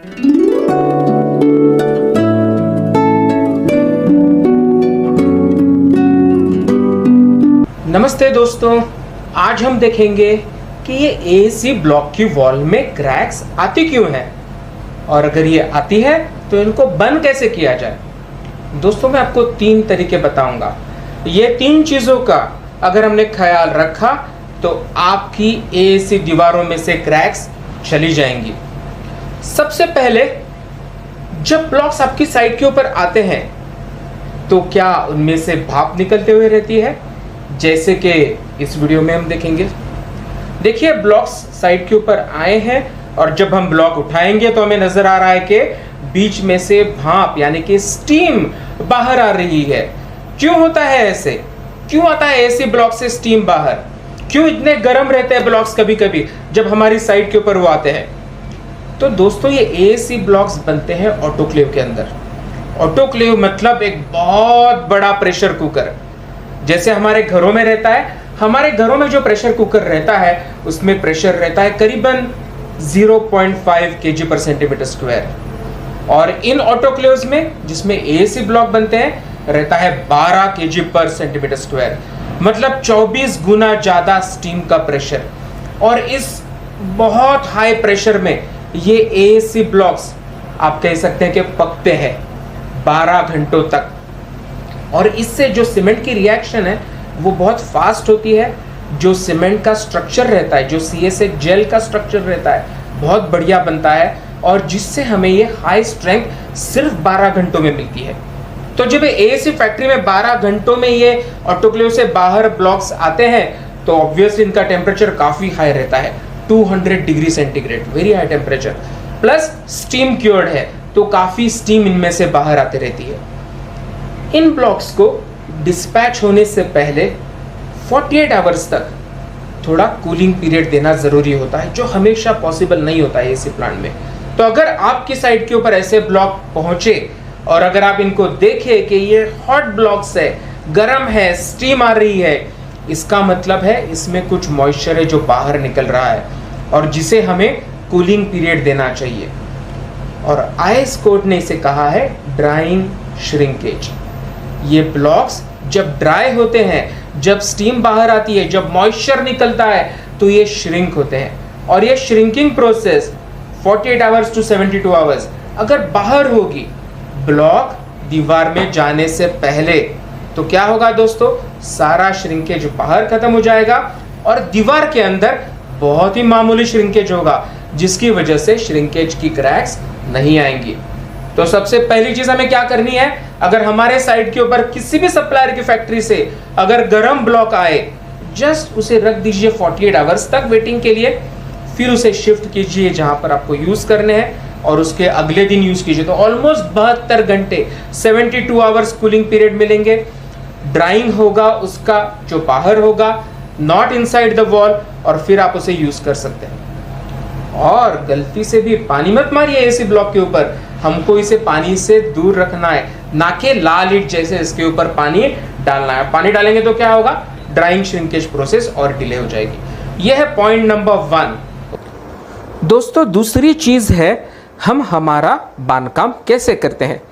नमस्ते दोस्तों, आज हम देखेंगे कि ये एसी ब्लॉक की वॉल में क्रैक्स आती क्यों हैं और अगर ये आती है तो इनको बंद कैसे किया जाए। दोस्तों, मैं आपको 3 तरीके बताऊंगा। ये 3 चीज़ों का अगर हमने ख्याल रखा तो आपकी एसी दीवारों में से क्रैक्स चली जाएंगी। सबसे पहले, जब ब्लॉक्स आपकी साइड के ऊपर आते हैं तो क्या उनमें से भाप निकलते हुए रहती है, जैसे कि इस वीडियो में हम देखेंगे। देखिए, ब्लॉक्स साइड के ऊपर आए हैं और जब हम ब्लॉक उठाएंगे तो हमें नजर आ रहा है कि बीच में से भाप यानी कि स्टीम बाहर आ रही है। क्यों होता है ऐसे? क्यों आता है एसी ब्लॉक से स्टीम बाहर? क्यों इतने गर्म रहते हैं ब्लॉक्स कभी कभी जब हमारी साइड के ऊपर वो आते हैं? तो दोस्तों, ये एसी ब्लॉक्स बनते हैं ऑटोक्लेव के अंदर। ऑटोक्लेव मतलब एक बहुत बड़ा प्रेशर कुकर, जैसे हमारे घरों में रहता है। हमारे घरों में जो प्रेशर कुकर रहता है उसमें प्रेशर रहता है करीबन 0.5 kg पर सेंटीमीटर स्क्वायर, और इन ऑटोक्लेव्स में जिसमें एसी ब्लॉक बनते हैं रहता है 12 kg पर सेंटीमीटर स्क्वायर, मतलब 24 गुना ज्यादा स्टीम का प्रेशर। और इस बहुत हाई प्रेशर में ये एसी ब्लॉक्स आप कह सकते हैं कि पकते हैं 12 घंटों तक। और इससे जो सीमेंट की रिएक्शन है वो बहुत फास्ट होती है। जो सीमेंट का स्ट्रक्चर रहता है, जो CSA जेल का स्ट्रक्चर रहता है, बहुत बढ़िया बनता है, और जिससे हमें ये हाई स्ट्रेंथ सिर्फ 12 घंटों में मिलती है। तो जब एसी फैक्ट्री में 12 घंटों में ये ऑटोक्लेव से बाहर ब्लॉक्स आते हैं तो ऑब्वियसली इनका टेम्परेचर काफी हाई रहता है, 200 degree centigrade, very high temperature, plus steam cured है तो काफी स्टीम इनमें से बाहर आती रहती है। इन ब्लॉक्स को डिस्पैच होने से पहले 48 आवर्स तक थोड़ा कूलिंग पीरियड देना जरूरी होता है, जो हमेशा पॉसिबल नहीं होता है एसी प्लांट में। तो अगर आपकी साइड के ऊपर ऐसे ब्लॉक पहुंचे और अगर आप इनको देखें कि ये हॉट ब्लॉक्स है, गर्म है, स्टीम आ रही है, इसका मतलब है इसमें कुछ मॉइस्चर है जो बाहर निकल रहा है और जिसे हमें कूलिंग पीरियड देना चाहिए। और आईएस कोड ने इसे कहा है ड्राइंग श्रिंकेज। ये ब्लॉक्स जब ड्राई होते हैं, जब स्टीम बाहर आती है, जब मॉइस्चर निकलता है तो ये श्रिंक होते हैं। और ये shrinking process 48 hours to 72 hours अगर बाहर होगी ब्लॉक दीवार में जाने से पहले, तो क्या होगा दोस्तों, सारा श्रिंकेज बाहर खत्म हो जाएगा और दीवार के अंदर बहुत ही मामूली श्रिंकेज होगा, जिसकी वजह से श्रिंकेज की क्रैक्स नहीं आएंगी। तो सबसे पहली चीज हमें क्या करनी है, अगर हमारे साइड के ऊपर किसी भी सप्लायर की फैक्ट्री से अगर गर्म ब्लॉक आए, जस्ट उसे रख दीजिए 48 आवर्स तक वेटिंग के लिए, फिर उसे शिफ्ट कीजिए जहां पर आपको यूज करने हैं और उसके अगले दिन यूज कीजिए। तो ऑलमोस्ट 72 घंटे 72 आवर्स कूलिंग पीरियड मिलेंगे। ड्राइंग होगा उसका जो बाहर होगा, नॉट इनसाइड द वॉल, और फिर आप उसे यूज कर सकते हैं। और गलती से भी पानी मत मारिए एसी ब्लॉक के ऊपर, हमको इसे पानी से दूर रखना है, ना कि लाल ईंट जैसे इसके ऊपर पानी डालना है। पानी डालेंगे तो क्या होगा, ड्राइंग श्रिंकेज प्रोसेस और डिले हो जाएगी। यह है पॉइंट नंबर 1। दोस्तों, दूसरी चीज है हम हमारा बांधकाम कैसे करते हैं।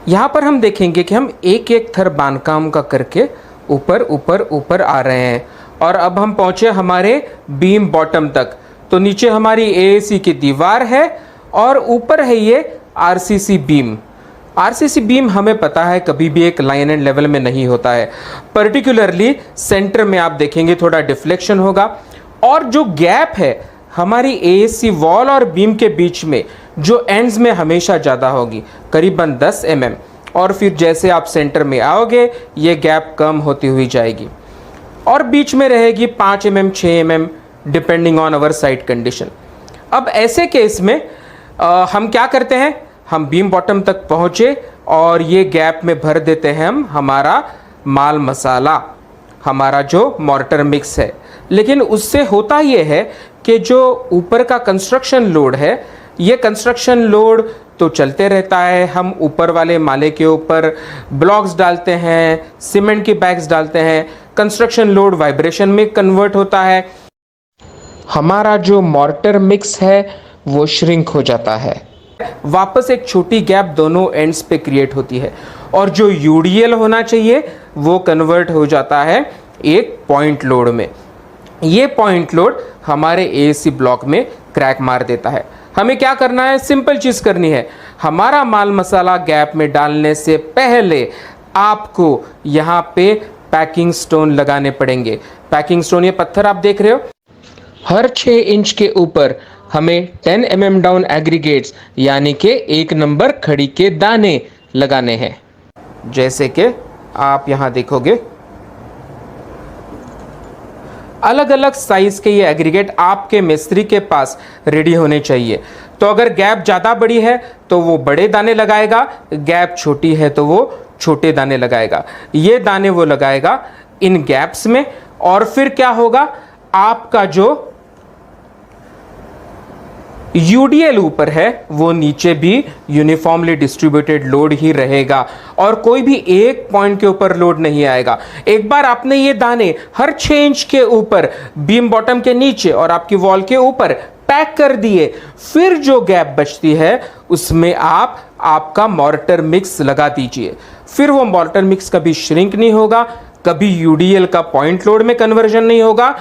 यहां पर हम देखेंगे कि हम एक एक थर बांधकाम का करके ऊपर ऊपर ऊपर आ रहे हैं और अब हम पहुंचे हमारे बीम बॉटम तक। तो नीचे हमारी एसी की दीवार है और ऊपर है ये आरसीसी बीम। आरसीसी बीम हमें पता है कभी भी एक लाइन एंड लेवल में नहीं होता है, पर्टिकुलरली सेंटर में आप देखेंगे थोड़ा डिफ्लेक्शन होगा, और जो गैप है हमारी एसी वॉल और बीम के बीच में जो एंड्स में हमेशा ज़्यादा होगी, करीबन 10 mm, और फिर जैसे आप सेंटर में आओगे ये गैप कम होती हुई जाएगी और बीच में रहेगी 5 mm 6 mm depending on our site condition. अब ऐसे केस में हम क्या करते हैं, हम बीम बॉटम तक पहुंचे और ये गैप में भर देते हैं हम हमारा माल मसाला, हमारा जो मॉर्टर मिक्स है। लेकिन उससे होता ये है कि जो ऊपर का कंस्ट्रक्शन लोड है, ये कंस्ट्रक्शन लोड तो चलते रहता है। हम ऊपर वाले माले के ऊपर ब्लॉक्स डालते हैं, सीमेंट की बैग्स डालते हैं, कंस्ट्रक्शन लोड वाइब्रेशन में कन्वर्ट होता है। हमारा जो मॉर्टर मिक्स है वो श्रिंक हो जाता है, वापस एक छोटी गैप दोनों एंड्स पे क्रिएट होती है और जो यूडीएल होना चाहिए वो कन्वर्ट हो जाता है एक पॉइंट लोड में। ये पॉइंट लोड हमारे एसी ब्लॉक में क्रैक मार देता है। हमें क्या करना है, सिंपल चीज करनी है। हमारा माल मसाला गैप में डालने से पहले आपको यहाँ पे पैकिंग स्टोन लगाने पड़ेंगे। पैकिंग स्टोन, ये पत्थर आप देख रहे हो, हर 6 इंच के ऊपर हमें 10 mm डाउन एग्रीगेट्स यानी कि 1 नंबर खड़ी के दाने लगाने हैं। जैसे कि आप यहाँ देखोगे अलग अलग साइज के ये एग्रीगेट आपके मिस्त्री के पास रेडी होने चाहिए। तो अगर गैप ज़्यादा बड़ी है तो वो बड़े दाने लगाएगा, गैप छोटी है तो वो छोटे दाने लगाएगा। ये दाने वो लगाएगा इन गैप्स में, और फिर क्या होगा, आपका जो यूडीएल ऊपर है वो नीचे भी यूनिफॉर्मली डिस्ट्रीब्यूटेड लोड ही रहेगा और कोई भी एक पॉइंट के ऊपर लोड नहीं आएगा। एक बार आपने ये दाने हर 6 इंच के ऊपर बीम बॉटम के नीचे और आपकी वॉल के ऊपर पैक कर दिए, फिर जो गैप बचती है उसमें आप आपका मॉर्टर मिक्स लगा दीजिए। फिर वो मॉर्टर मिक्स कभी श्रिंक नहीं होगा, कभी यूडीएल का पॉइंट लोड में कन्वर्जन नहीं होगा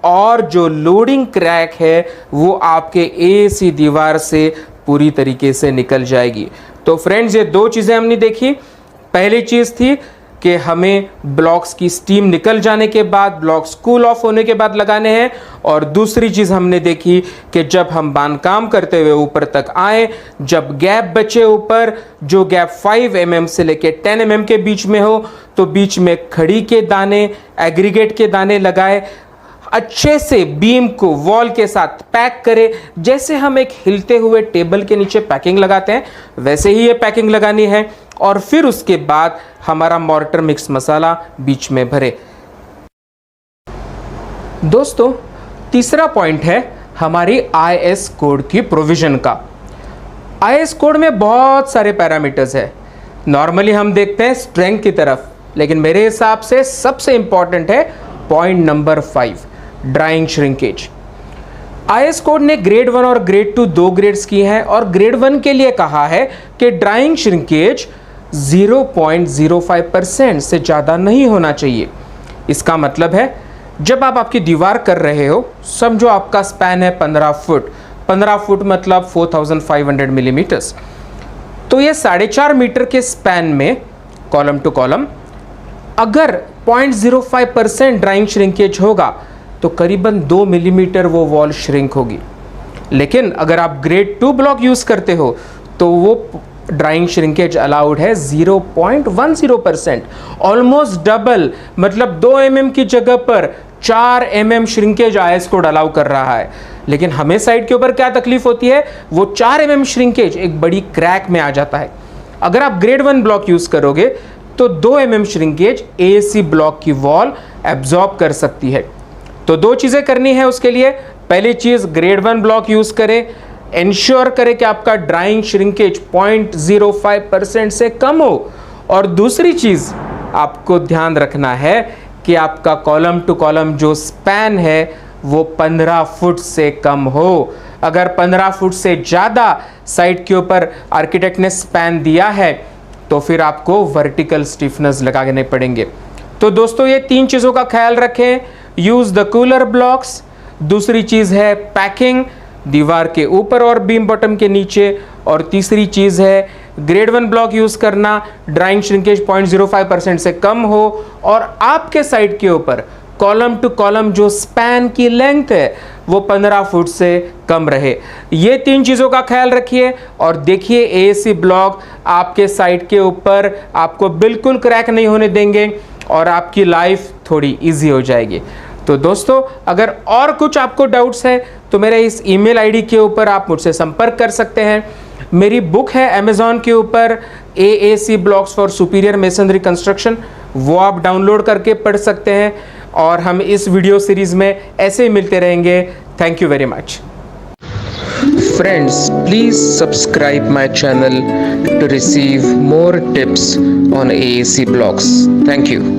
और जो लोडिंग क्रैक है वो आपके एसी दीवार से पूरी तरीके से निकल जाएगी। तो फ्रेंड्स, ये 2 चीज़ें हमने देखी। पहली चीज़ थी कि हमें ब्लॉक्स की स्टीम निकल जाने के बाद, ब्लॉक्स कूल ऑफ होने के बाद लगाने हैं, और दूसरी चीज़ हमने देखी कि जब हम बांधकाम करते हुए ऊपर तक आए, जब गैप बचे ऊपर, जो गैप 5 mm से लेके 10 mm के बीच में हो, तो बीच में खड़ी के दाने, एग्रीगेट के दाने लगाए, अच्छे से बीम को वॉल के साथ पैक करें। जैसे हम एक हिलते हुए टेबल के नीचे पैकिंग लगाते हैं वैसे ही ये पैकिंग लगानी है, और फिर उसके बाद हमारा मॉर्टर मिक्स मसाला बीच में भरे। दोस्तों, तीसरा पॉइंट है हमारी आईएस कोड की प्रोविजन का। आईएस कोड में बहुत सारे पैरामीटर्स है। नॉर्मली हम देखते हैं स्ट्रेंथ की तरफ, लेकिन मेरे हिसाब से सबसे इंपॉर्टेंट है point number 5, drawing shrinkage. IS code ने ग्रेड 1 और ग्रेड 2 2 ग्रेड्स किए हैं, और ग्रेड 1 के लिए कहा है कि ड्राइंग श्रिंकेज 0.05% से ज़्यादा नहीं होना चाहिए। इसका मतलब है जब आप आपकी दीवार कर रहे हो, समझो आपका स्पैन है 15 फुट, 15 फुट मतलब 4500 मिलीमीटर्स, तो ये 4.5 मीटर के स्पैन में कॉलम टू कॉलम अगर 0.05% ड्राइंग श्रिंकेज होगा तो करीबन 2 मिलीमीटर वो वॉल श्रिंक होगी। लेकिन अगर आप ग्रेड 2 ब्लॉक यूज़ करते हो तो वो ड्राइंग श्रिंकेज अलाउड है 0.10%, ऑलमोस्ट डबल, मतलब 2 mm की जगह पर 4 mm shrinkage IS code allow कर रहा है। लेकिन हमें साइड के ऊपर क्या तकलीफ होती है, वो 4 mm श्रिंकेज एक बड़ी क्रैक में आ जाता है। अगर आप ग्रेड 1 ब्लॉक यूज़ करोगे तो 2 mm श्रिंकेज एसी ब्लॉक की वॉल एब्जॉर्ब कर सकती है। तो 2 चीज़ें करनी है उसके लिए। पहली चीज़, ग्रेड 1 ब्लॉक यूज़ करें, इंश्योर करें कि आपका ड्राइंग श्रिंकेज 0.05% से कम हो, और दूसरी चीज़ आपको ध्यान रखना है कि आपका कॉलम टू कॉलम जो स्पैन है वो 15 फुट से कम हो। अगर 15 फुट से ज़्यादा साइड के ऊपर आर्किटेक्ट ने स्पैन दिया है तो फिर आपको वर्टिकल स्टिफनेस लगाने पड़ेंगे। तो दोस्तों, ये 3 चीज़ों का ख्याल रखें। यूज़ द कूलर ब्लॉक्स, दूसरी चीज़ है पैकिंग दीवार के ऊपर और बीम बॉटम के नीचे, और तीसरी चीज़ है ग्रेड 1 ब्लॉक यूज़ करना, ड्राइंग श्रिंकेज 0.05% से कम हो, और आपके साइड के ऊपर कॉलम टू कॉलम जो स्पैन की लेंथ है वो 15 फुट से कम रहे। ये 3 चीज़ों का ख्याल रखिए और देखिए एसी ब्लॉक आपके साइड के ऊपर आपको बिल्कुल क्रैक नहीं होने देंगे और आपकी लाइफ थोड़ी इजी हो जाएगी। तो दोस्तों, अगर और कुछ आपको डाउट्स है तो मेरे इस ईमेल आईडी के ऊपर आप मुझसे संपर्क कर सकते हैं। मेरी बुक है अमेज़ॉन के ऊपर, AAC blocks for superior masonry construction, वो आप डाउनलोड करके पढ़ सकते हैं, और हम इस वीडियो सीरीज़ में ऐसे ही मिलते रहेंगे। Thank you very much. Friends, please subscribe my channel to receive more tips on AAC blocks. Thank you.